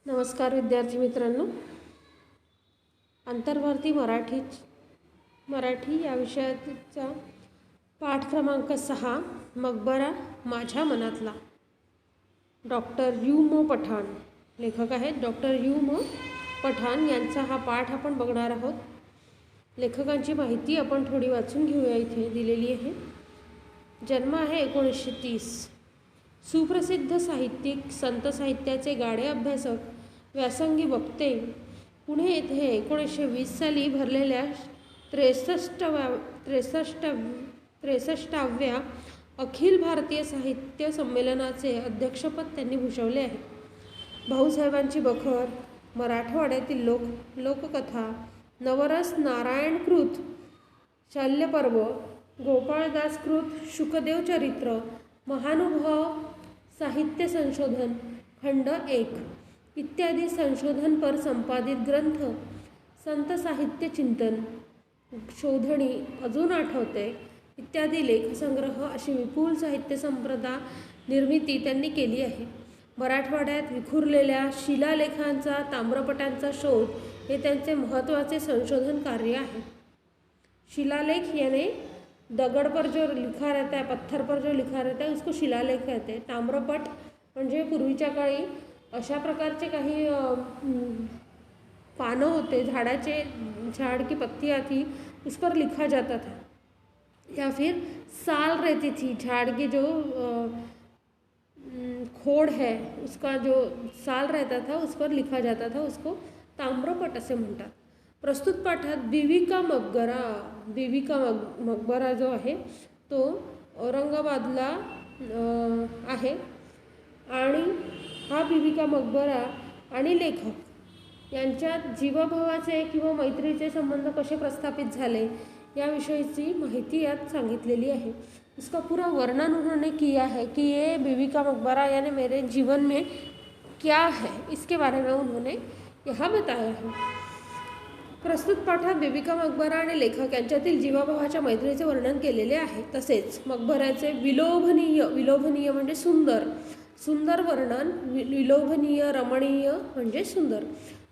नमस्कार विद्यार्थी मित्रांनो, आंतरभारती मराठी या विषयाचा पाठ क्रमांक 6 मकबरा माझ्या मनातला. डॉक्टर यू म पठाण लेखक आहेत. डॉक्टर यू म पठाण यांचा हा पाठ आपण बघणार आहोत. लेखकांची माहिती आपण थोडी वाचून घेऊया. इथे दिलेली आहे. जन्म आहे 1930. सुप्रसिद्ध साहित्यिक, संत साहित्याचे गाढे अभ्यासक, व्यासंगी वक्ते. पुणे येथे 1920 साली भरलेल्या 63व्या अखिल भारतीय साहित्य संमेलनाचे अध्यक्षपद त्यांनी भूषवले आहे. भाऊसाहेबांची बखर, मराठवाड्यातील लोककथा, नवरस नारायणकृत शल्यपर्व, गोपाळदासकृत शुकदेव चरित्र, महानुभाव साहित्य संशोधन खंड 1 इत्यादी संशोधनपर संपादित ग्रंथ, संत साहित्य चिंतन, शोधणी, अजून आठवते इत्यादी लेखसंग्रह अशी विपुल साहित्य संपदा निर्मिती त्यांनी केली आहे. मराठवाड्यात विखुरलेल्या शिलालेखांचा, ताम्रपटांचा शोध हे त्यांचे महत्त्वाचे संशोधन कार्य आहे. शिलालेख यानी दगड पर जो लिखा रहता है, पत्थर पर जो लिखा रहता है उसको शिलालेख कहते हैं. ताम्रपट म्हणजे पूर्वीच्या काळी अशा प्रकारचे काही पानं होते झाडाचे, झाड़ की पत्तियाँ थी, उस पर लिखा जाता था. या फिर साल रहती थी, झाड़ की जो खोड़ है उसका जो साल रहता था उस पर लिखा जाता था, उसको ताम्रपट असे म्हणतात. प्रस्तुत पाठात बीबी का मकबरा जो आहे तो औरंगाबादला आहे. आणि हा बीबी का मकबरा आणि लेखक यांच्यात जीवाभावाचे किंवा मैत्रीचे संबंध कसे प्रस्थापित झाले याविषयीची माहिती यात सांगितलेली आहे. इसका पूरा वर्णन उन्होंने किया है कि ये बीबी का मकबरा यानी मेरे जीवन में क्या है, इसके बारे में उन्होंने यहाँ बताया है. प्रस्तुत पाठात बीबी का मकबरा आणि लेखक यांच्यातील जीवाभावाच्या मैत्रीचे वर्णन केलेले आहे. तसेच मकबऱ्याचे विलोभनीय म्हणजे सुंदर वर्णन, विलोभनीय, रमणीय म्हणजे सुंदर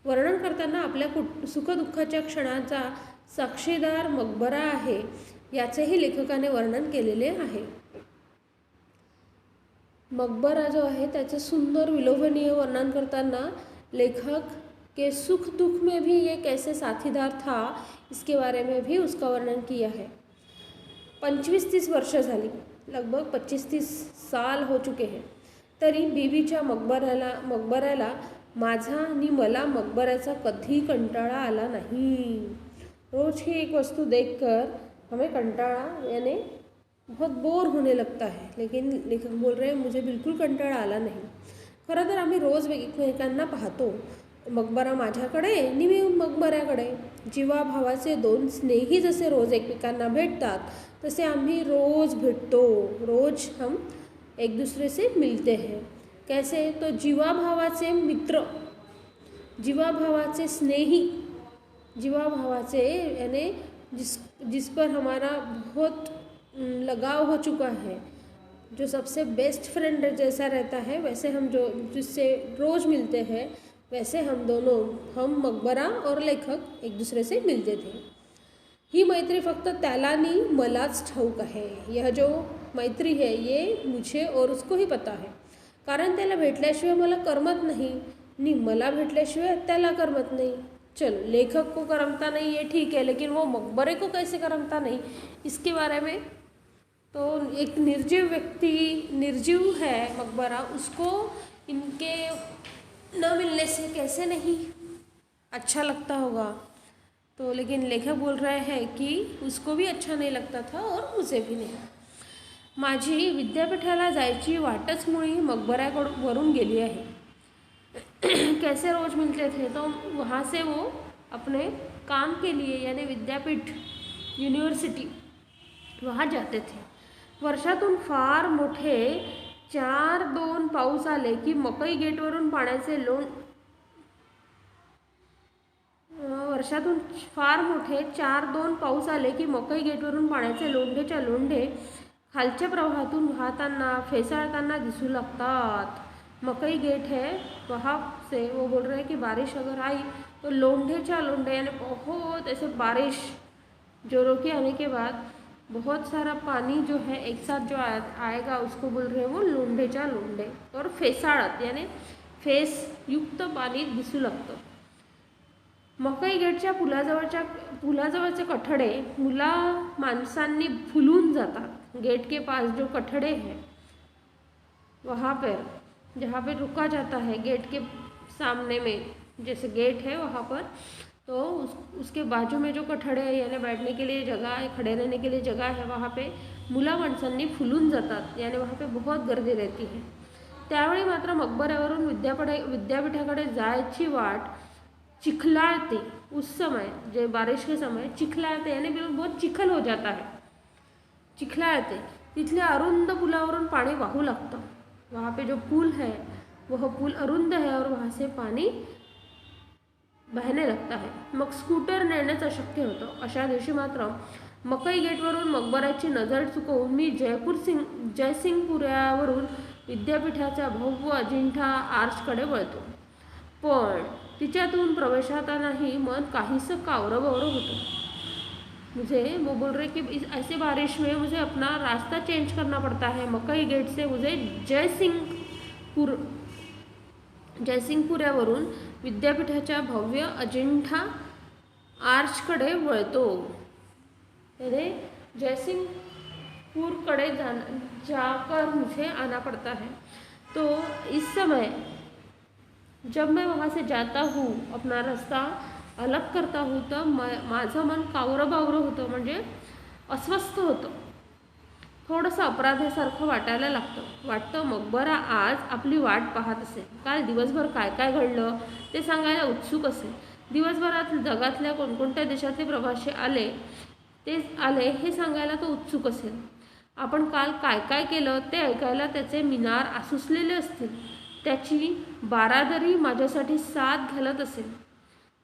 वर्णन करताना आपल्या सुखदुःखाच्या क्षणांचा साक्षीदार मकबरा आहे याचेही लेखकाने वर्णन केलेले आहे. मकबरा जो आहे त्याचे सुंदर विलोभनीय वर्णन करताना लेखक के सुख दुख में भी ये कैसे साथीदार था इसके बारे में भी उसका वर्णन किया है. 25-30 वर्ष झाली, लगभग 25-30 साल हो चुके हैं, तरी बीबीच्या मकबऱ्याला माझा आणि मला मकबऱ्याचा कधी कंटाळा आला नाही. रोज ही एक वस्तु देखकर हमें कंटाळा यानी बहुत बोर होने लगता है, लेकिन लेखक बोल रहे हैं मुझे बिल्कुल कंटाळा आला नाही. खरं तर आम्ही रोज एकमेकांना पाहतो, मकबरा माझ्याकडे आणि मी मकबऱ्याकडे. जीवाभावाचे दोन स्नेही जसे रोज एकमेकांना भेटतात तसे आम्ही रोज भेटतो, रोज हम एक दूसरे से मिलते हैं. कैसे? तो जीवाभावाचे मित्र, जीवाभावाचे स्नेही, जीवाभावाचे यानी जिस पर हमारा बहुत लगाव हो चुका है, जो सबसे बेस्ट फ्रेंड जैसा रहता है, वैसे हम जो जिससे रोज़ मिलते हैं वैसे हम मकबरा और लेखक एक दूसरे से मिलते थे. ही मैत्री फक्त त्याला आणि मलाच ठाऊक आहे. यह जो मैत्री है ये मुझे और उसको ही पता है. कारण त्याला भेटल्याशिवाय मला करमत नाही आणि मला भेटल्याशिवाय त्याला करमत नाही. चलो, लेखक को करमता नहीं ये ठीक है, लेकिन वो मकबरे को कैसे करमता नहीं इसके बारे में. तो एक निर्जीव है मकबरा, उसको इनके न मिलने से कैसे नहीं अच्छा लगता होगा. तो लेकिन लेखक बोल रहे हैं कि उसको भी अच्छा नहीं लगता था और मुझे भी नहीं. माझी विद्यापीठाला जायची वाटच मुळी मकबऱ्यावरून गेली आहे. कैसे रोज मिलते थे? तो वहाँ से वो अपने काम के लिए यानी विद्यापीठ, यूनिवर्सिटी, वहाँ जाते थे. वर्षातून फार मोठे 4-2 पाऊस आले की मकई गेटवरून पाण्याचे वर्षातून फार मोठे 4-2 पाऊस आले की मकई गेटवरून पाण्याचे लोंढे खालच्या प्रवाहातून वाहताना फेसाळताना दिसू लागतात. मकई गेट है वहाँ से वो बोल रहे हैं कि बारिश अगर आई तो लोंढे यानी बहुत ऐसे बारिश जोरों के आने के बाद बहुत सारा पानी जो है एक साथ जो आएगा उसको बोल रहे हैं वो लोंढे और फेसाळत यानी फेस युक्त पाणी दिसू लागतं. मकई गेटच्या पुलाजवळचे कठडे माणसांनी फुलून जातात. गेट के पास जो कठडे हैं वहाँ पर जहाँ पे रुका जाता है गेट के सामने में जैसे गेट है वहाँ पर तो उसके बाजू में जो कठडे है यानी बैठने के लिए जगह है, खड़े रहने के लिए जगह है, वहाँ पे मुला माणसांनी फुलून जातात यानी वहाँ पे बहुत गर्दी रहती है. त्यावेळी मात्र मकबऱ्यावरून विद्यापीठाकडे जायची वाट चिखलाते. उस समय जो बारिश के समय चिखलाते यानी बहुत चिखल हो जाता है. चिखलाते तिथल्या अरुंद पुलावरून पाणी वाहू लागतं. वहाँ पे जो पुल है वह पुल अरुंद है और वहाँ से पानी बहने लगता है. मग स्कूटर नेण्याच अशक्य होतं. अशा दिवशी मात्र मकई गेटवरून मकबऱ्याची नजर चुकवून मी जयसिंगपुऱ्यावरून विद्यापीठाच्या भव्य अजिंठा आर्चकडे वळतो. पण तिच्यातून प्रवेशातानाही मन काहीसं कावरं-बावरं होतं. वो बोल रहे कि ऐसे बारिश में मुझे अपना रास्ता चेंज करना पड़ता है. मकई गेट से मुझे जयसिंगपुऱ्यावरून विद्यापीठाच्या भव्य अजिंठा आर्चकडे वळतो. यानी जयसिंगपुरकडे जाकर मुझे आना पड़ता है. तो इस समय जब मैं वहाँ से जाता हूँ अपना रास्ता अलग करता हूँ तर माझं मन कावरं-बावरं होतं म्हणजे अस्वस्थ होतं. थोडंसं अपराध्यासारखं वाटायला वाटतं मकबरा आज आपली वाट पाहत असेल. काल दिवसभर काय काय घडलं ते सांगायला उत्सुक असेल. दिवसभरात जगातल्या कोणकोणत्या देशातले प्रवासी आले हे सांगायला तो उत्सुक असेल. आपण काल काय काय केलं ते ऐकायला त्याचे मिनार आसुसलेले असतील. त्याची बारादरी माझ्यासाठी साथ घालत असेल.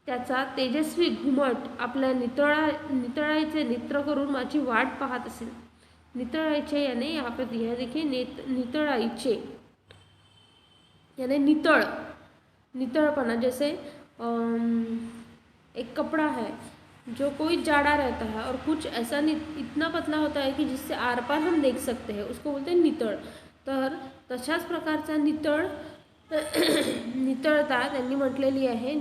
त्याचा तेजस्वी घुमट आपल्या नितळाईचे नेत्र करून माझी वाट पाहत असेल. नितळाईचे यानी यहाँ पे दिया देखिए नितळाईचे यानी नितळपना. जैसे एक कपड़ा है जो कोई जाड़ा रहता है और कुछ ऐसा इतना पतला होता है कि जिससे आर पार हम देख सकते हैं उसको बोलते हैं नितळ. तर तशाच प्रकारचा नितळता त्यांनी म्हटलेली आहे.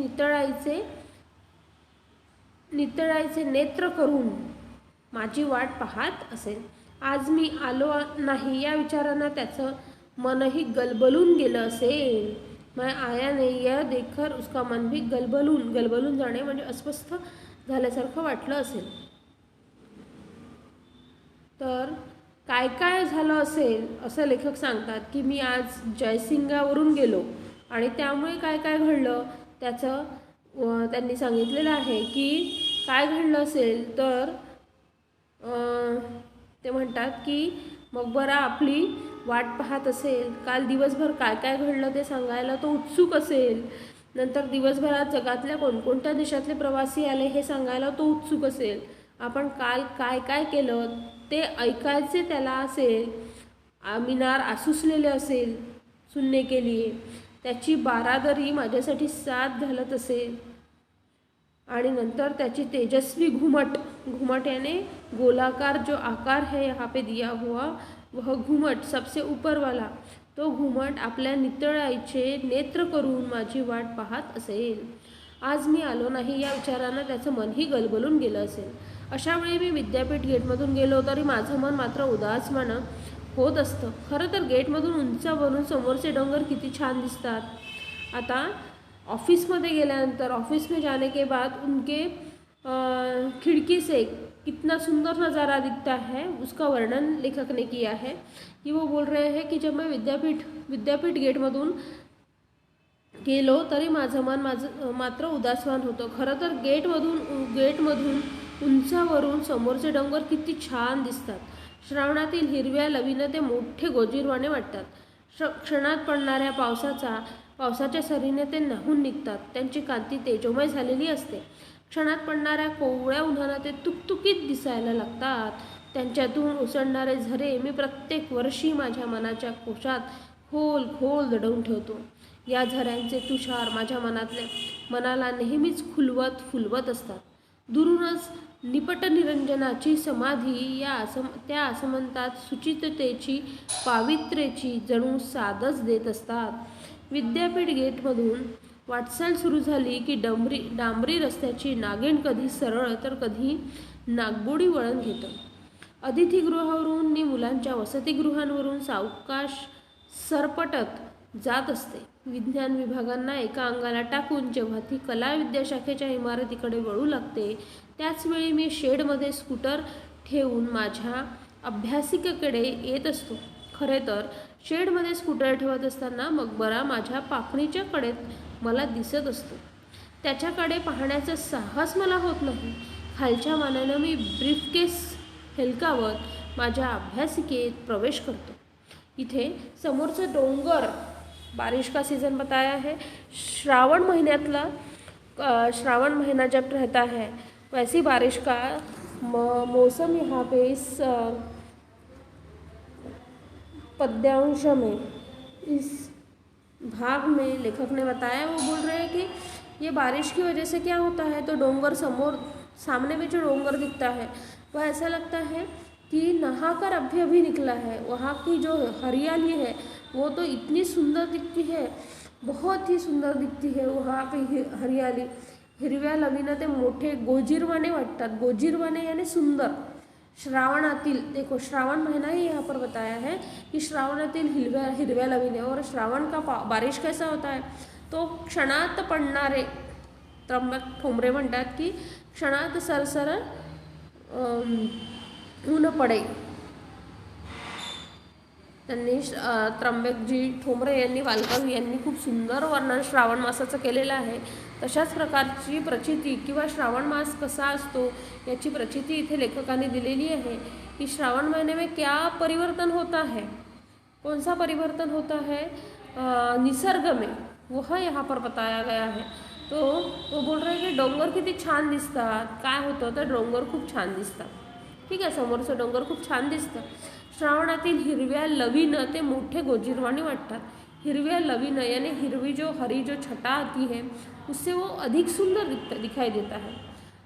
नितळाईचे नेत्र करून माझी वाट पाहत असेल. आज मी आलो नाही या विचारानं त्याचं मनही गलबलून गेलं असेल. मैं आया नहीं यह देखकर उसका मन भी गलबलून जाणे म्हणजे अस्वस्थ झाल्यासारखं वाटलं असेल. तर काय काय झालं असेल असं लेखक सांगतात की मी आज जयसिंगावरून गेलो आणि त्यामुळे काय काय घडलं त्याचं त्यांनी सांगितलेलं आहे. की काय घडलं असेल तर ते म्हणतात की मकबरा आपली वाट पाहत असेल. काल दिवसभर काय काय घडलं ते सांगायला तो उत्सुक असेल. नंतर दिवसभरात जगातल्या कोणकोणत्या देशातले प्रवासी आले हे सांगायला तो उत्सुक असेल. आपण काल काय काय केलं ते ऐकायचे त्याला असेल. मिनार आसुसलेले असेल सुनने के लिए. त्याची बारादरी माझ्यासाठी साथ घालत असेल. आणि नंतर त्याची तेजस्वी घुमट यानी गोलाकार जो आकार है यहाँ पे दिया हुआ वह घुमट सबसे ऊपर वाला तो घुमट आपल्या नितळाईचे नेत्र करून माझी वाट पाहत असेल. आज मी आलो नाही या विचारानं त्याचं मनही गलबलून गेलं असेल. अशा वेळी मी विद्यापीठ गेटमधून गेलो तरी माझं मन मात्र उदासमान होत असतं. खरं तर गेटमधून उंचावरून समोरचे डोंगर किती छान दिसतात. आता ऑफिस में गेल्यानंतर ऑफिस में जाने के बाद उनके खिड़की से कितना सुंदर नज़ारा दिखता है उसका वर्णन लेखक ने किया है. कि वो बोल रहे हैं कि जब मैं विद्यापीठ गेटमधून गेलो तरी माझं मन मात्र उदासवान होतं. खरं तर गेटमधून उंचावरून समोरचे डोंगर किती छान दिसतात. श्रावणातील हिरव्या लवीनं ते मोठे गोजीरवाणे वाटतात. क्षणात पडणाऱ्या पावसाच्या सरीने ते न्हाऊन निघतात. त्यांची कांती तेजोमय झालेली असते. क्षणात पडणाऱ्या कोवळ्या उन्हानं ते तुकतुकीत दिसायला लागतात. त्यांच्यातून उसळणारे झरे मी प्रत्येक वर्षी माझ्या मनाच्या खोल खोल दडवून ठेवतो. या झऱ्यांचे तुषार माझ्या मनाला नेहमीच फुलवत असतात. दुरूनच निपट निरंजनाची समाधी त्या असमंतात सुचिततेची पावित्र्याची जणू सादच देत असतात. विद्यापीठ गेटमधून वाटचाल सुरू झाली की डांबरी रस्त्याची नागिण कधी सरळ तर कधी नागबोडी वळण घेतं. अतिथीगृहावरून नि मुलांच्या वसतिगृहांवरून सावकाश सरपटत जात असते. विज्ञान विभागांना एका अंगाला टाकून जेव्हा ती कला विद्याशाखेच्या इमारतीकडे वळू लागते, त्याचवेळी मी शेडमध्ये स्कूटर ठेवून माझ्या अभ्यासिकेकडे येत असतो. खरे तर शेडमध्ये स्कूटर ठेवत असताना मकबरा माझ्या पापणीच्या कडेत मला दिसत असतो. त्याच्याकडे पाहण्याचं साहस मला होत नाही. खालच्या मानेनं मी ब्रीफकेस हेलकावत माझ्या अभ्यासिकेत प्रवेश करतो. इथे समोरचं डोंगर, बारिश का सीज़न बताया है. श्रावण महीना जब रहता है वैसी बारिश का मौसम यहाँ पे इस पद्यांश में, इस भाग में लेखक ने बताया. वो बोल रहे हैं कि ये बारिश की वजह से क्या होता है, तो डोंगर सामने में जो डोंगर दिखता है वह ऐसा लगता है कि नहाकर अभी निकला है. वहाँ की जो हरियाली है वो तो इतनी सुंदर दिखती है, बहुत ही सुंदर दिखती है. वहाँ पे हरियाली, हिरव्या लवीनं ते मोठे गोजीरवाने वाटतात. गोजीरवाने यानी सुंदर. श्रावणातील, देखो श्रावण महीना ही यहाँ पर बताया है कि श्रावणातील हिरव्या लवीने. और श्रावण का बारिश कैसा होता है, तो क्षणात पडणारे, त्र्यंबक ठोंबरे म्हणतात की क्षणात सरसर ऊन पडे. त्यांनी त्र्यंबकजी ठोंबरे यांनी, वाल्कवी यांनी खूप सुंदर वर्णन श्रावण मासाचं केलेलं आहे. तशाच प्रकारची प्रचिती किंवा श्रावण मास कसा असतो याची प्रचिती इथे लेखकांनी दिलेली आहे की श्रावण महीने में क्या परिवर्तन होता है, कौन सा परिवर्तन होता है निसर्ग में, वह यहाँ पर बताया गया है. तो वो बोल रहे की डोंगर किती छान दिसतात. काय होतं तर डोंगर खूप छान दिसतात. ठीक आहे, समोरचं डोंगर खूप छान दिसतं. श्रावणातील हिरव्या लवीनं ते मोठे गोजीरवाणी वाटतात. हिरव्या लवीनं यानी हिरवी हरी जो छटा आती है उससे वो अधिक सुंदर दिखाई देता है.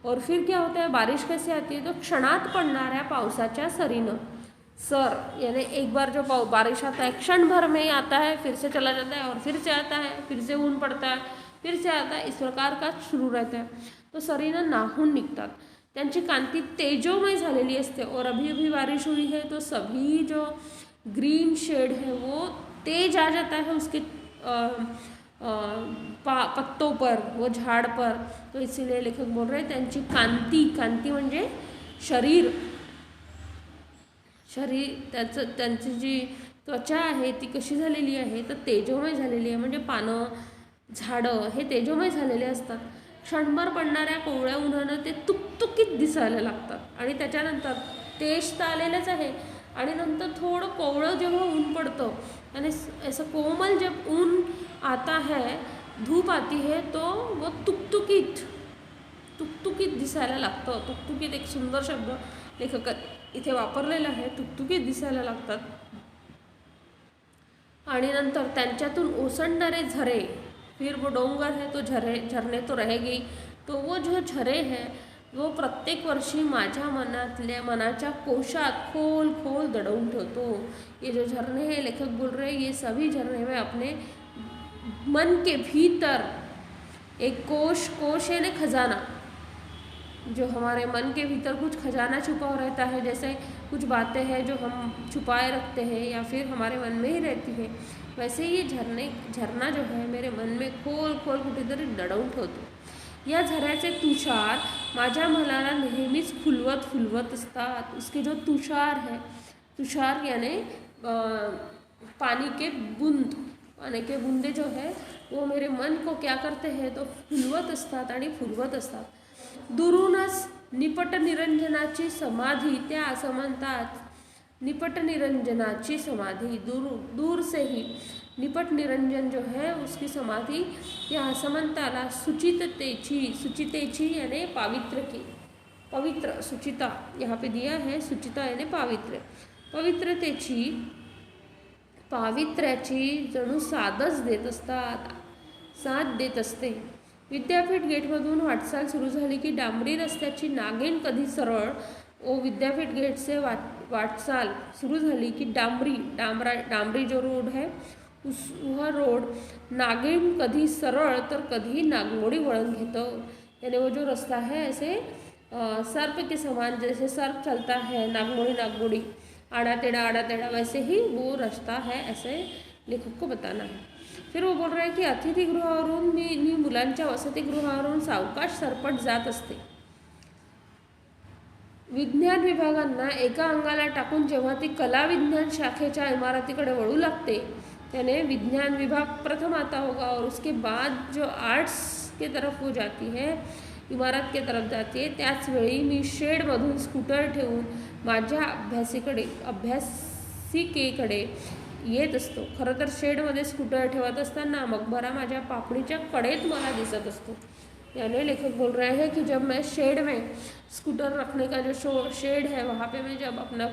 और फिर क्या होता है, बारिश कैसे आती है, तो क्षणात पडणाऱ्या पावसाच्या सरीनं. सर यानी एक बार जो बारिश आता है क्षण भर में आता है, फिर से चला जाता है, और फिर से आता है, फिर से ऊन पड़ता है, फिर से आता है, इस प्रकार का शुरू रहता है. तो सरीनं नाहून निघतात. त्यांची कांती तेजोमय झालेली असते. और अभी बारिश हुई है तो सभी जो ग्रीन शेड है वो तेज आ जाता है उसके पत्तों पर, वो झाड़ पर. तो इसीलिए लेखक बोल रहे हैं त्यांची कांती म्हणजे शरीर त्यांची जी त्वचा आहे ती कशी झालेली आहे तर तेजोमय झालेली आहे. म्हणजे पानं, झाडं हे तेजोमय झालेले असतात. क्षणभर पडणाऱ्या कोवळ्या उन्हानं ते तुकतुकीत दिसायला लागतात. आणि त्याच्यानंतर तेज तर आलेलंच आहे, आणि नंतर थोडं कोवळं जेव्हा ऊन पडतं आणि ऐसा कोमल जब ऊन आता है, धूप आती है, तो वो तुकतुकीत दिसायला लागतं. तुकतुकीत एक सुंदर शब्द लेखक इथे वापरलेला आहे. तुकतुकीत दिसायला लागतात. आणि नंतर त्यांच्यातून ओसंडणारे झरे, फिर वो डोंगर है तो झरने तो रहेगी. तो वो जो झरे हैं वो प्रत्येक वर्षी माझ्या मनाच्या कोशात खोल खोल दडवून ठेवतो. ये जो झरने हैं, लेखक बोल रहे हैं, ये सभी झरने में अपने मन के भीतर एक कोश यानी खजाना, जो हमारे मन के भीतर कुछ खजाना छुपा हुआ रहता है. जैसे कुछ बातें हैं जो हम छुपाए रखते हैं या फिर हमारे मन में ही रहती है, वैसे ये झरना जो है मेरे मन में खोल खोल कुठेतरी दडवून ठेवतो. या झऱ्याचे तुषार माझ्या मनाला नेहमीच फुलवत असतात. उसके जो तुषार है, तुषार यानी पानी के बूंदे जो है वो मेरे मन को क्या करते हैं तो फुलवत असतात आणि फुलवत असतात. दुरूनच निपट निरंजनाची समाधी त्या असमंतात. निपट निरंजनाची समाधि, दूर से ही निपट निरंजन जो है उसकी समाधि या असमंताला सुचितेची यानी पवित्र सुचिता यहाँ पे दिया है. सुचिता यानी पवित्रतेची पावित्र्याची जणू साथच देत असतात, साथ देत असते. विद्यापीठ गेटमधून वाटचाल सुरू झाली की डांबरी रस्त्याची नागिण कधी सरळ विद्यापीठ गेट से वाटचाल शुरू झाली कि डांबरी जो रोड है वह रोड नागिन कधी सरळ तर कधी नागमोडी वळण घेतो. यानी वो जो रास्ता है ऐसे सर्प के समान, जैसे सर्प चलता है नागमोड़ी आड़ा टेढ़ा वैसे ही वो रास्ता है, ऐसे लेखक को बताना है. फिर वो बोल रहा है की अतिथीगृहावरून मी मुलांच्या वसतिगृहावरून सावकाश सरपट जात असते. विज्ञान विभागांना एका अंगाला टाकून जेव्हा ती कला विज्ञान शाखेच्या इमारतीकडे वळू लागते त्याने विज्ञान विभाग प्रथम आता होगा और उसके बाद जो आर्ट्स के तरफ वो जाती है, इमारत के तरफ जाती है. त्याच वेळी मी शेडमधून स्कूटर ठेवून माझ्या अभ्यासिकेकडे येत असतो. खरं तर शेडमध्ये स्कूटर ठेवत असताना मकबरा माझ्या पापणीच्या कडेत मला दिसत असतो. यानी लेखक बोल रहे हैं कि जब मैं शेड में स्कूटर रखने का जो शेड है वहाँ पे मैं जब अपना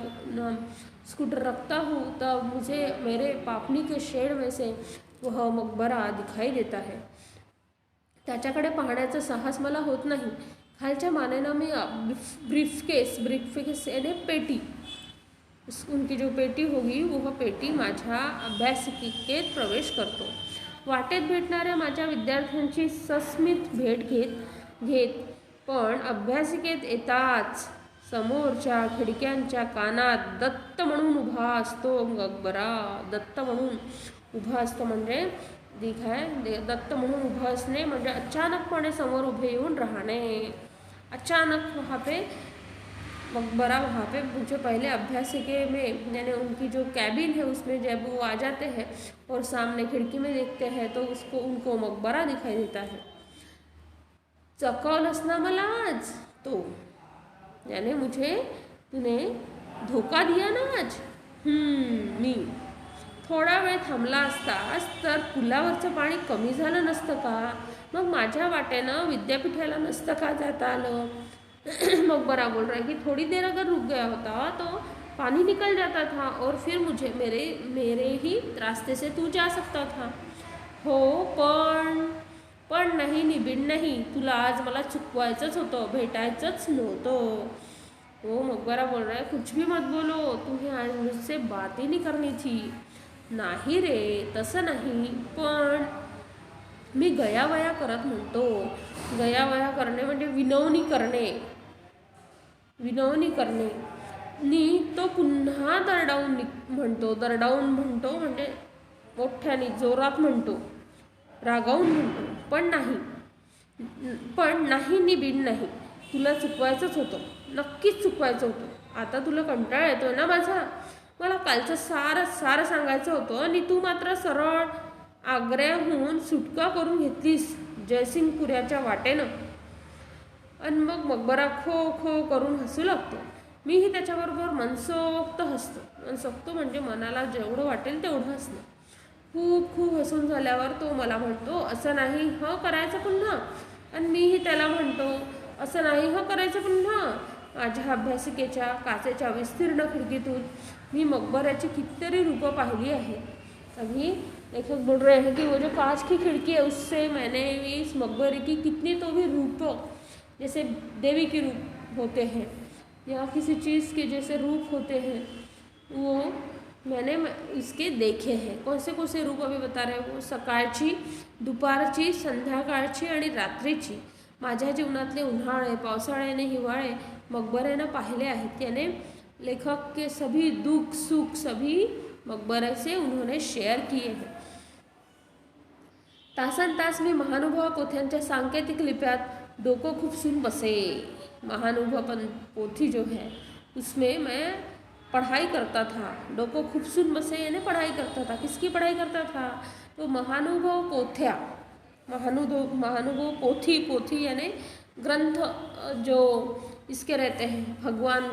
स्कूटर रखता हूँ तब मुझे मेरे पापनी के शेड में से वह मकबरा दिखाई देता है. त्याच्याकडे पाहण्याचं साहस मला होत नाही. खालच्या मानेनं मी ब्रीफकेस यानी पेटी, उनकी जो पेटी होगी वह पेटी माझ्या अभ्यासिकेत प्रवेश करतो. वाटेत भेटणाऱ्या माझ्या विद्यार्थ्यांची सस्मित भेट घेत पण अभ्यासिकेत येताच समोरच्या खिडक्यांच्या कानात दत्त म्हणून उभा असतो मकबरा. दत्त म्हणून उभा असतो म्हणजे दत्त म्हणून उभा असणे म्हणजे अचानकपणे समोर उभे येऊन राहणे. अचानक वहाँ पे मकबरा, वहाँ पे मुझे पहले अभ्यासिके में यानी उनकी जो कैबिन है उसमें जब वो आ जाते हैं और सामने खिड़की में देखते हैं तो उनको मकबरा दिखाई देता है. चकवलंस ना मला आज तो, यानी तूने धोका दिया ना आज. मी थोडा वेळ थांबला असतास तर पुलावरचं पाणी कमी झालं नसतं का, मग माझ्या वाटेनं विद्यापीठाला नसतं का जाता आलं. मकबरा बोल रहा है कि थोड़ी देर अगर रुक गया होता तो पानी निकल जाता था और फिर मुझे मेरे ही रास्ते से तू जा सकता था. हो पण नाही निबिड नाही, तुला आज मला चुकवायचंच होतं, भेटायचंच नव्हतं. वो मकबरा बोल रहा है कुछ भी मत बोलो, तुम्हें आज मुझसे बात ही नहीं करनी थी. नाही रे तसं नाही, पण मी गयावया करत म्हणतो. गयावया करणे म्हणजे विनवणी करणे नी तो पुन्हा दरडावून म्हणतो म्हणजे मोठ्याने जोरात म्हणतो, रागावून म्हणतो. पण नाही निबिड नाही, तुला चुकवायचंच होतं, नक्कीच चुकवायचं होतं. आता तुला कंटाळा येतोय ना माझा, मला कालचं सारं सांगायचं होतं आणि तू मात्र सरळ आग्र्याहून सुटका करून घेतलीस जयसिंगपुऱ्याच्या वाटेनं. आणि मग मकबरा खो करून हसू लागतो. मीही त्याच्याबरोबर मनसोक्त हसतो. मनसोक्त म्हणजे मनाला जेवढं वाटेल तेवढं हसणं. खूप हसून झाल्यावर तो मला म्हणतो असं नाही हं करायचं पुन्हा, आणि मीही त्याला म्हणतो असं नाही हं करायचं पुन्हा. माझ्या अभ्यासिकेच्या काचेच्या विस्तीर्ण खिडकीतून मी मकबऱ्याची कितीतरी रूपं पाहिली आहे. अभी लेखक बोल रहे हैं कि वो जो कांच की खिड़की है उससे मैंने इस मकबरे की कितनी तो भी रूपों, जैसे देवी के रूप होते हैं या किसी चीज़ के जैसे रूप होते हैं, वो मैंने इसके देखे हैं. कौन से रूप अभी बता रहे हैं वो, सकाळची, दुपारची, संध्याकाळची आणि रात्रीची. माझ्या जीवनातले उन्हाळे, पावसाळे आणि हिवाळे मकबऱ्यानं पाहिले आहेत. याने लेखक के सभी दुख सुख सभी मकबरे से उन्होंने शेयर किए हैं. तासन मी महानुभव पोथ्यांच्या सांकेतिक लिप्यात डोकं खुपसून बसे. महानुभव पोथी जो है उसमें मैं पढ़ाई करता था. डोको खुपसून बसे यानी पढ़ाई करता था. किसकी पढ़ाई करता था, तो महानुभव पोथ्या, महानुभव पोथी यानी ग्रंथ जो इसके रहते हैं, भगवान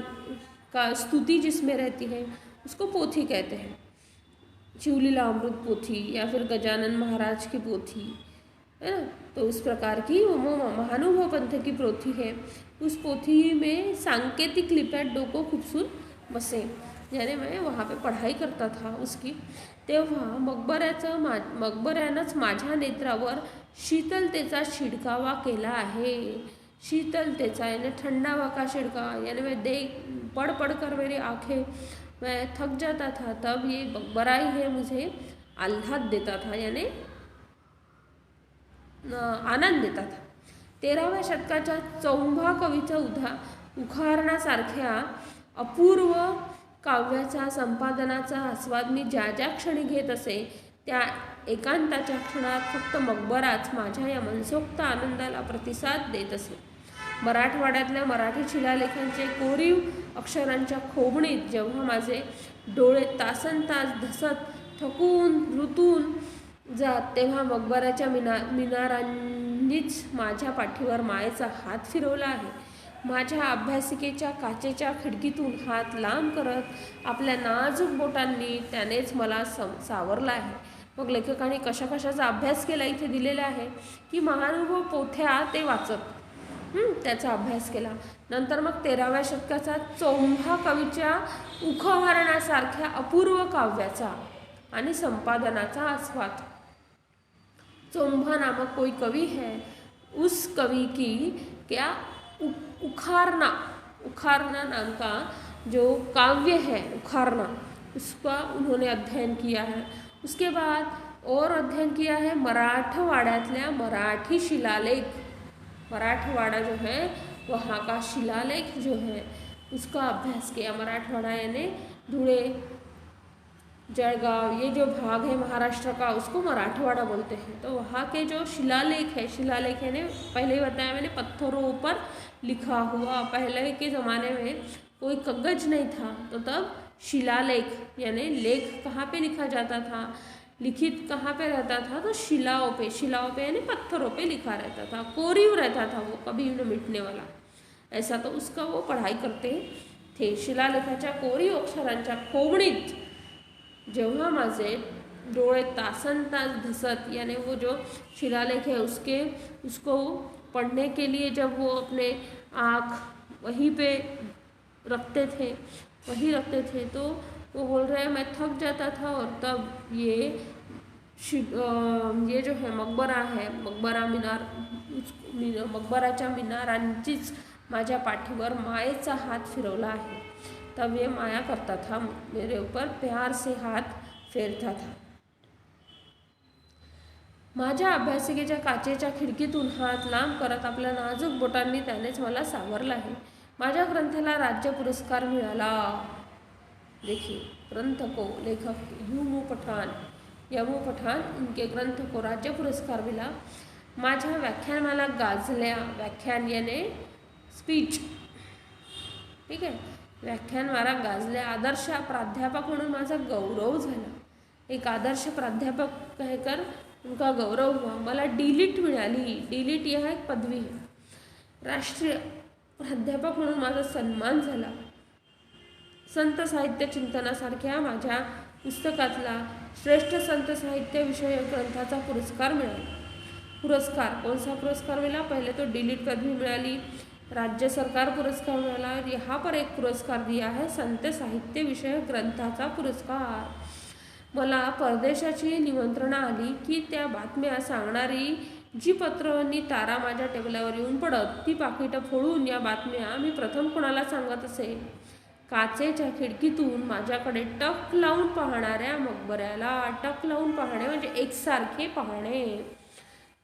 का स्तुति जिसमें रहती है उसको पोथी कहते हैं. शिवलीला अमृत पोथी या फिर गजानन महाराज की पोथी है ना, तो उस प्रकार की वो महानुभव पंथ की पोथी है. उस पोथी में सांकेतिक लिप्यात डोको खुपसून बसे, यानी मैं वहाँ पे पढ़ाई करता था उसकी. तेव्हा मकबऱ्यानंच माझ्या नेत्रावर शीतलतेचा शिडकावा केला आहे. शीतलतेचा यानी ठंडावा का शिडकावा, यानी मैं देख पढ़ पढ़ कर मेरी आंखें मैं थक जाता था, तब ये मकबरा ही है मुझे आह्लाद देता था, यानी आनंद देता था. 13व्या शतकाच्या चौंभा कवीचा उखारण्यासारख्या अपूर्व काव्याचा संपादनाचा आस्वाद मी ज्या ज्या क्षणी घेत असे, त्या एकांताच्या क्षणात फक्त मकबराच माझ्या या मनसोक्त आनंदाला प्रतिसाद देत असे. मराठवाड्यातल्या मराठी शिलालेखांचे कोरीव अक्षरांच्या खोबणीत जेव्हा माझे डोळे तासनतास धसत थकून रुतून जात, तेव्हा मकबराच्या मिनारांनीच माझ्या पाठीवर मायेचा हात फिरवला आहे. माझ्या अभ्यासिकेच्या काचेच्या खिडकीतून हात लांब करत आपल्या नाजूक बोटांनी त्यानेच मला सावरला आहे. मग लेखकांनी कशा कशाचा अभ्यास केला इथे दिलेला आहे की महानुभव पोथ्या ते वाचत त्याचा अभ्यास केला. नंतर मग 13व्या शतकाचा चौंभा कवीच्या उखारण्यासारख्या अपूर्व काव्याचा आणि संपादनाचा आस्वाद. चौंभा नामक कोई कवि है, उस कवि की क्या उखारना नाम का जो काव्य है उखारना, उसका उन्होंने अध्ययन किया है. उसके बाद और अध्ययन किया है मराठवाड्यातल्या मराठी शिलालेख. मराठवाड़ा जो है वहाँ का शिलालेख जो है उसका अभ्यास किया. मराठवाड़ा यानी धुले, जळगाव, ये जो भाग है महाराष्ट्र का उसको मराठवाड़ा बोलते हैं. तो वहाँ के जो शिलालेख है, शिलालेख यानी पहले ही बताया मैंने पत्थरों पर लिखा हुआ. पहले के ज़माने में कोई कागज नहीं था, तो तब शिलालेख यानी लेख कहाँ पे लिखा जाता था, लिखित कहाँ पे रहता था, तो शिलाओं पे यानी पत्थरों पे लिखा रहता था. कोरीव रहता था वो, कभी न मिटने वाला ऐसा. तो उसका वो पढ़ाई करते थे. शिलालेखाच्या कोरीव अक्षरांच्या खोबणीत जेव्हा माझे डोळे तासनतास धसत, यानी वो जो शिलालेख है उसको पढ़ने के लिए जब वो अपने आँख वहीं पे रखते थे तो वो बोल रहे हैं मैं थक जाता था. और तब ये जो है मकबरा है, मकबराच्या मिनारांचीच माझ्या पाठीवर मायेचा हात फिरवला आहे. तब ये माया करता था, मेरे ऊपर प्यार से हाथ फेरता था. माझ्या अभ्यासिकेच्या काचेच्या खिडकीतून हात लांब करत आपल्या नाजूक बोटांनी त्यानेच मला सावरला आहे. माझ्या ग्रंथाला राज्य पुरस्कार मिळाला. देखिए ग्रंथ को लेखक यमू पठान इनके ग्रंथ को राज्य पुरस्कार मिला. माझ्या व्याख्यानमाला गाजल्या. व्याख्यान यानी स्पीच, ठीक आहे. व्याख्यानमाला गाजल्या. आदर्श प्राध्यापक म्हणून माझा गौरव झाला. एक आदर्श प्राध्यापक कहकर उनका गौरव हुआ. मला डीलिट मिळाली. डीलिट यह एक पदवी है. राष्ट्रीय प्राध्यापक म्हणून माझा सन्मान झाला. संत साहित्य चिंतनासारख्या माझ्या पुस्तकातला श्रेष्ठ संत साहित्य विषयक ग्रंथाचा पुरस्कार मिळाला. कौन सा पुरस्कार मिला? पहले तो डीलिट पदवी मिळाली, राज्य सरकार पुरस्कार मिळाला, और यहाँ पर एक पुरस्कार दिया है संत साहित्य विषयक ग्रंथाचा पुरस्कार. मला परदेशाची निमंत्रणं आली की त्या बातम्या सांगणारी जी पत्रं तारा माझ्या टेबलावर येऊन पडत, ती पाकिटं फोडून या बातम्या मी प्रथम कोणाला सांगत असे? काचेच्या खिडकीतून माझ्याकडे टक लावून पाहणाऱ्या मकबऱ्याला. टक लावून पाहणे म्हणजे एकसारखे पाहणे.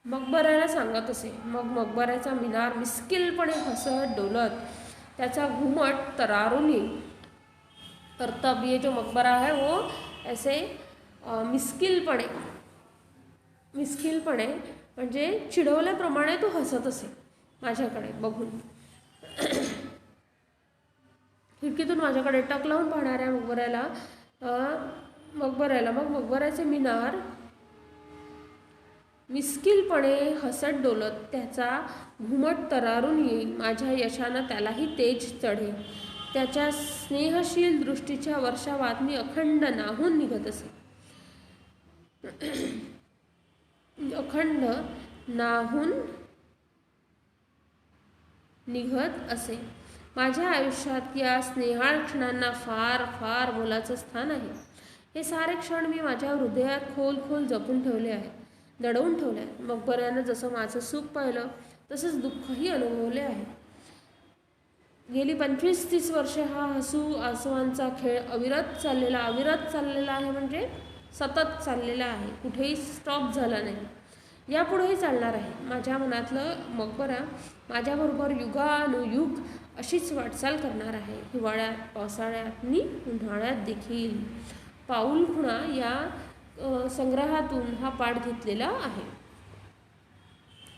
मकबऱ्याला सांगत असे. मग मकबऱ्याचा मिनार मिस्किलपणे हसत डोलत त्याचा घुमट तरारून येईल. तर तब ये जो मकबरा है वो ऐसे मिस्किलपणे म्हणजे चिडवल्याप्रमाणे तो हसत असे माझ्याकडे बघून. खिडकीतून माझ्याकडे टक लावून पाहणाऱ्या मकबऱ्याला मग मकबऱ्याचे मिनार मिस्किलपणे हसत डोलत त्याचा घुमट तरारून येईल. माझ्या यशानं त्यालाही तेज चढेल. त्याच्या स्नेहशील दृष्टीच्या वर्षावात मी अखंड नाहून निघत असे. माझ्या आयुष्यात या स्नेहाळ क्षणांना फार फार मोलाचं स्थान आहे. हे सारे क्षण मी माझ्या हृदयात खोल खोल जपून ठेवले आहेत, दडवून ठेवले आहेत. मकबऱ्यानं जसं माझं सुख पाहिलं तसंच दुःखही अनुभवले आहे. गेली 25-30 वर्षे हा आसवांचा खेळ अविरत चाललेला आहे, म्हणजे सतत चाललेला आहे, कुठेही स्टॉप झाला नाही, यापुढेही चालणार आहे. माझ्या मनातलं मकबरा माझ्याबरोबर युगानुयुग अशीच वाटचाल करणार आहे. हिवाळ्यात, पावसाळ्यात आणि उन्हाळ्यात देखील. पाऊल खुणा या संग्रहातून हा पाठ घेतलेला आहे.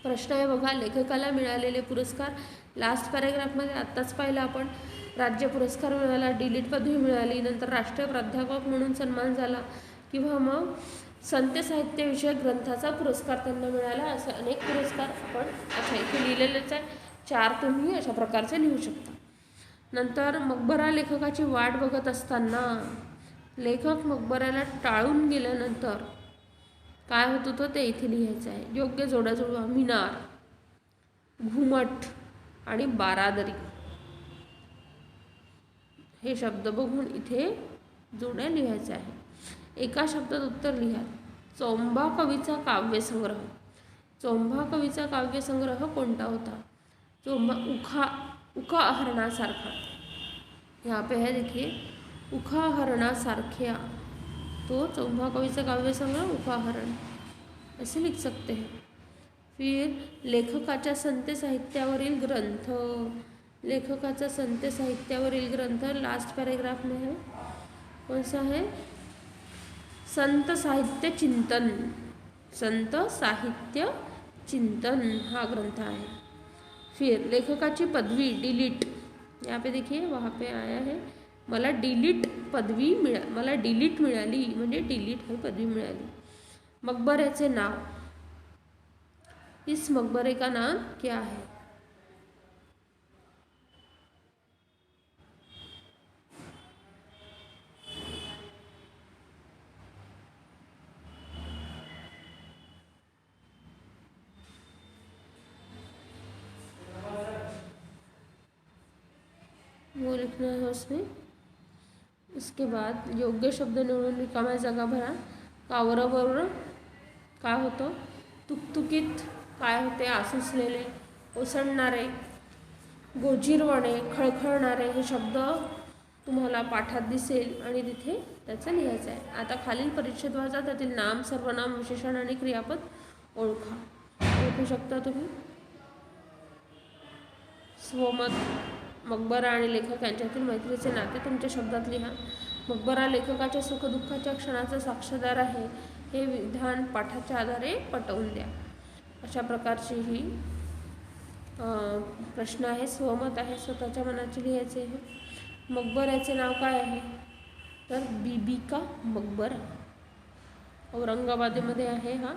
प्रश्न आहे बघा, लेखकाला मिळालेले पुरस्कार. लास्ट पॅरेग्राफमध्ये आत्ताच पाहिलं आपण. राज्य पुरस्कार मिळाला, डिलीट पदवी मिळाली, नंतर राष्ट्रीय प्राध्यापक म्हणून सन्मान झाला, किंवा मग संत साहित्यविषयक ग्रंथाचा पुरस्कार त्यांना मिळाला. असे अनेक पुरस्कार आपण इथे लिहिलेलेच आहे. 4 तुम्ही अशा प्रकारचे लिहू शकता. नंतर मकबरा लेखकाची वाट बघत असताना लेखक मकबऱ्याला टाळून गेल्यानंतर काय होत होतं ते इथे लिहायचं आहे. योग्य जोड्या जुळवा. मिनार, घुमट आणि बारादरी हे शब्द बघून इथे जोड्या लिहायच्या आहे. एका शब्दात उत्तर लिहा. चोंभा कवीचा काव्यसंग्रह. चोंभा कवीचा काव्यसंग्रह कोणता होता? चोंभा उखाहरणासारखा. यहाँ पे है देखिए, उखाहरणासारख्या. तो चोंभा कवीचा काव्यसंग्रह उखाहरण ऐसे लिख सकते हैं. फिर लेखकाच्या संत साहित्यावरील ग्रंथ. लेखकाचा संत साहित्यावरील ग्रंथ लास्ट पैराग्राफ में है. कौन सा है? संत साहित्य चिंतन. संत साहित्य चिंतन हा ग्रंथ आहे. फिर लेखकाची पदवी डिलीट. यहाँ पे देखिए, वहाँ पे आया है मला डिलीट मिळाली, म्हणजे डिलीट ही पदवी मिळाली. मकबऱ्याचे नाव. इस मकबरे का नाम क्या है? वो लिखना है उसमें. उसके बाद योग्य शब्द निवडून रिकाम्या जागा भरा. कावराबरोबर काय होतं? तुकतुकीत काय होते? आसुसलेले, ओसंडणारे, गोजीरवाणे, खळखळणारे हे शब्द तुम्हाला पाठात दिसेल आणि तिथे त्याचं लिहायचं आहे. आता खालील परिच्छेद वाचा. त्यातील नाम, सर्वनाम, विशेषण आणि क्रियापद ओळखू शकता तुम्ही. स्वमत. मकबरा आणि लेखक यांच्यातील मैत्रीचे नाते तुमच्या शब्दात लिहा. मकबरा लेखकाच्या सुखदुःखाच्या क्षणाचा साक्षीदार आहे, हे विधान पाठाच्या आधारे पटवून द्या. अशा प्रकारची ही प्रश्न आहे. स्वमत आहे, स्वतःच्या मनाचे लिहायचे आहे. मकबऱ्याचे नाव काय आहे? तर बीबी का मकबरा. औरंगाबादमध्ये आहे हा.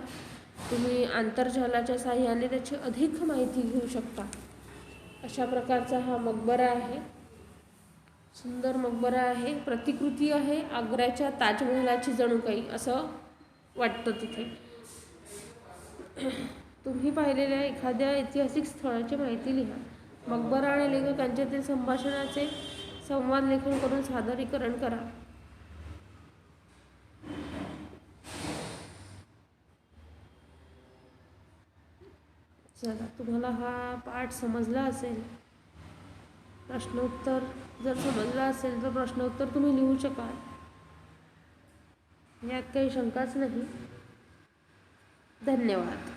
तुम्ही आंतरजालाच्या साहाय्याने त्याची अधिक माहिती घेऊ शकता. अशा प्रकारचा हा मकबरा आहे. सुंदर मकबरा आहे. प्रतिकृती आहे आग्र्याच्या ताजमहलाची जणू काही असं वाटतं तिथे. तुम्ही पाहिलेल्या एखाद्या ऐतिहासिक स्थळाची माहिती लिहा. मकबरा आणि लेखक यांच्यातील संभाषणाचे संवाद लेखन करून सादरीकरण करा. चला, तुम्हाला हा पाठ समजला असेल. प्रश्नोत्तर जर समजला असेल तर प्रश्नोत्तर तुम्ही लिहू शकाल, यात काही शंकाच नाही. धन्यवाद.